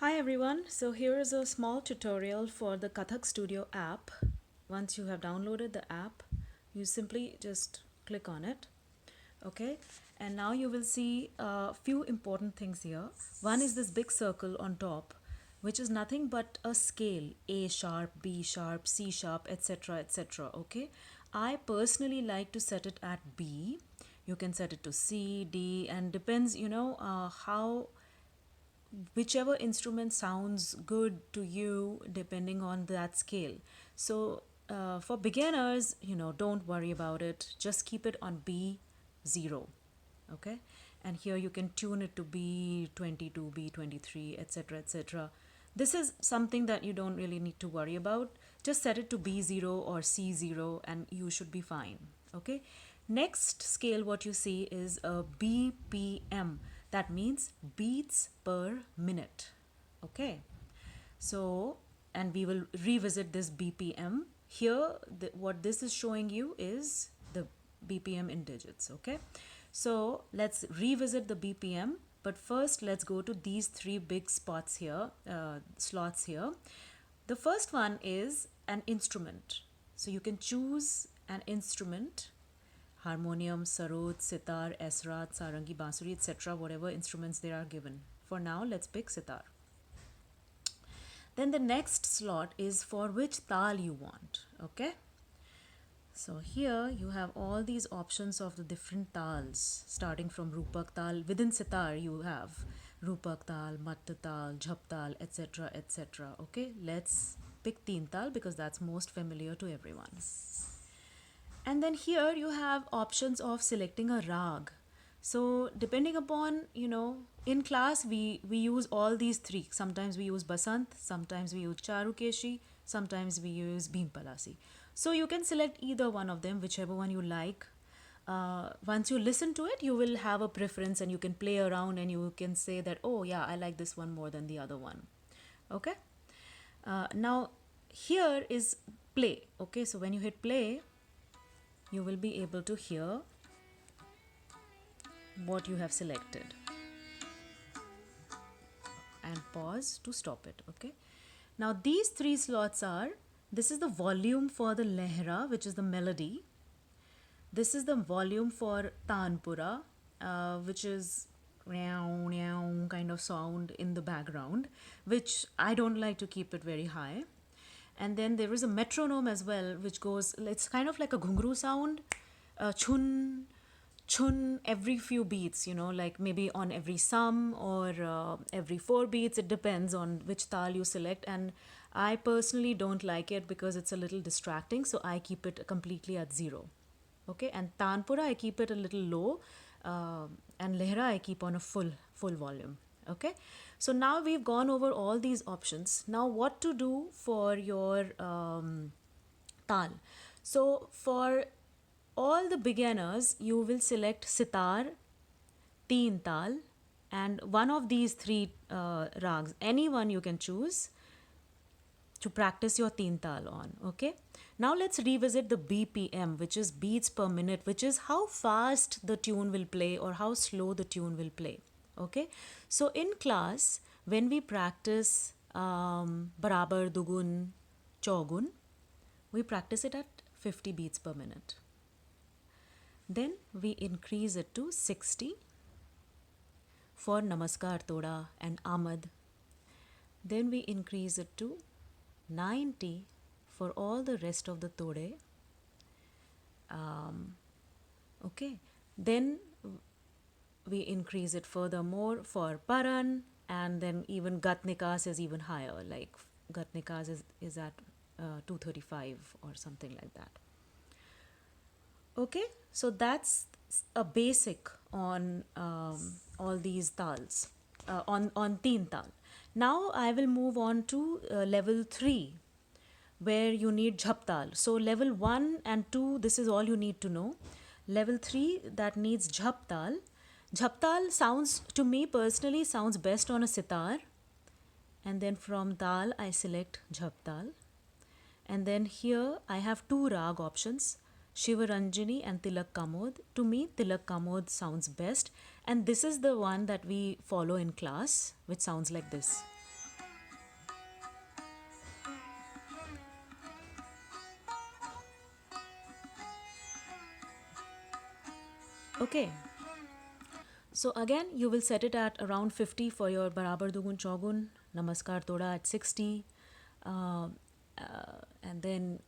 Hi everyone, so here is a small tutorial for the Kathak Studio app. Once you have downloaded the app, you simply just click on it, okay? And now you will see a few important things here. One is this big circle on top, which is nothing but a scale, A sharp, B sharp, C sharp, etc, etc, okay? I personally like to set it at B. You can set it to C, D, and depends, how whichever instrument sounds good to you depending on that scale. So for beginners, don't worry about it, just keep it on B0, okay? And here you can tune it to B22, B23, etc, etc. This is something that you don't really need to worry about. Just set it to B0 or C0 and you should be fine, okay? Next scale what you see is a BPM. That means beats per minute, okay? So, and we will revisit this BPM. Here, what this is showing you is the BPM in digits, okay? So, let's revisit the BPM. But first, let's go to these three big spots here, slots here. The first one is an instrument. So, you can choose an instrument: harmonium, sarod, sitar, esrat, sarangi, bansuri, etc. Whatever instruments they are given. For now, let's pick sitar. Then the next slot is for which tal you want, okay? So here you have all these options of the different tals, starting from Rupak tal. Within sitar you have Rupak tal, Matta tal, Jhap tal, etc, etc, okay? Let's pick Teen tal because that's most familiar to everyone. And then here you have options of selecting a rag. So depending upon, in class we use all these three. Sometimes we use Basant, sometimes we use Charukeshi, sometimes we use Bhimpalasi. So you can select either one of them, whichever one you like. Once you listen to it, you will have a preference and you can play around and you can say that, oh yeah, I like this one more than the other one. Okay. Now here is play. Okay, so when you hit play, you will be able to hear what you have selected and pause to stop it, okay? Now these three slots are, this is the volume for the lehra, which is the melody. This is the volume for tanpura, which is kind of sound in the background, which I don't like to keep it very high. And then there is a metronome as well, which goes, it's kind of like a ghungru sound, chun, chun every few beats, like maybe on every sum or every 4 beats. It depends on which tal you select. And I personally don't like it because it's a little distracting. So I keep it completely at 0. Okay. And tanpura, I keep it a little low. And lehra, I keep on a full volume. Okay. So now we've gone over all these options. Now what to do for your tal. So for all the beginners, you will select sitar, teen tal, and one of these three rags. Any one you can choose to practice your teen tal on. Okay. Now let's revisit the BPM, which is beats per minute, which is how fast the tune will play or how slow the tune will play. Okay. So in class, when we practice barabar, dugun, chogun, we practice it at 50 beats per minute. Then we increase it to 60 for Namaskar Toda and Amad. Then we increase it to 90 for all the rest of the Tode. Okay. Then we increase it furthermore for Paran, and then even Gatnikas is even higher, like Gatnikas is at 235 or something like that. Okay, so that's a basic on all these tals, on teen tal. Now I will move on to level 3, where you need jhap tal. So level 1 and 2, this is all you need to know. Level 3, that needs jhap tal. Jhap tal sounds, to me personally, sounds best on a sitar. And then from tal, I select jhap tal. And then here I have 2 rag options, Shivaranjani and Tilak Kamod. To me, Tilak Kamod sounds best. And this is the one that we follow in class, which sounds like this. Okay. So again, you will set it at around 50 for your Barabar Dugun Chogun, Namaskar Toda at 60, uh, and then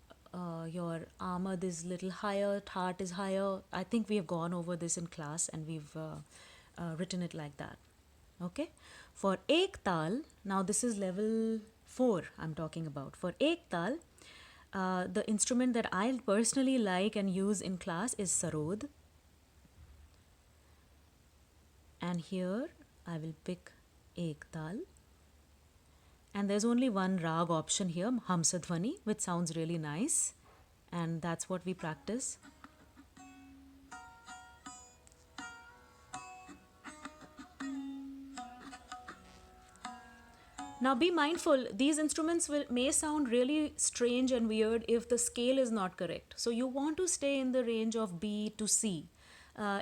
your Amad is little higher, Thaat is higher. I think we have gone over this in class and we've written it like that. Okay. For Ek Tal, now this is level 4 I'm talking about. For Ek Tal, the instrument that I personally like and use in class is Sarod. And here I will pick Ek Tal. And there's only one rag option here, Hamsadhvani, which sounds really nice. And that's what we practice. Now be mindful, these instruments may sound really strange and weird if the scale is not correct. So you want to stay in the range of B to C.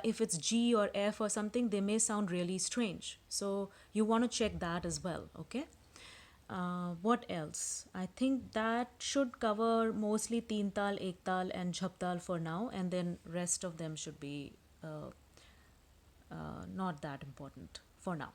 If it's G or F or something, they may sound really strange. So you want to check that as well, okay? What else? I think that should cover mostly Teen Tal, Ek Tal and Jhap Tal for now, and then rest of them should be not that important for now.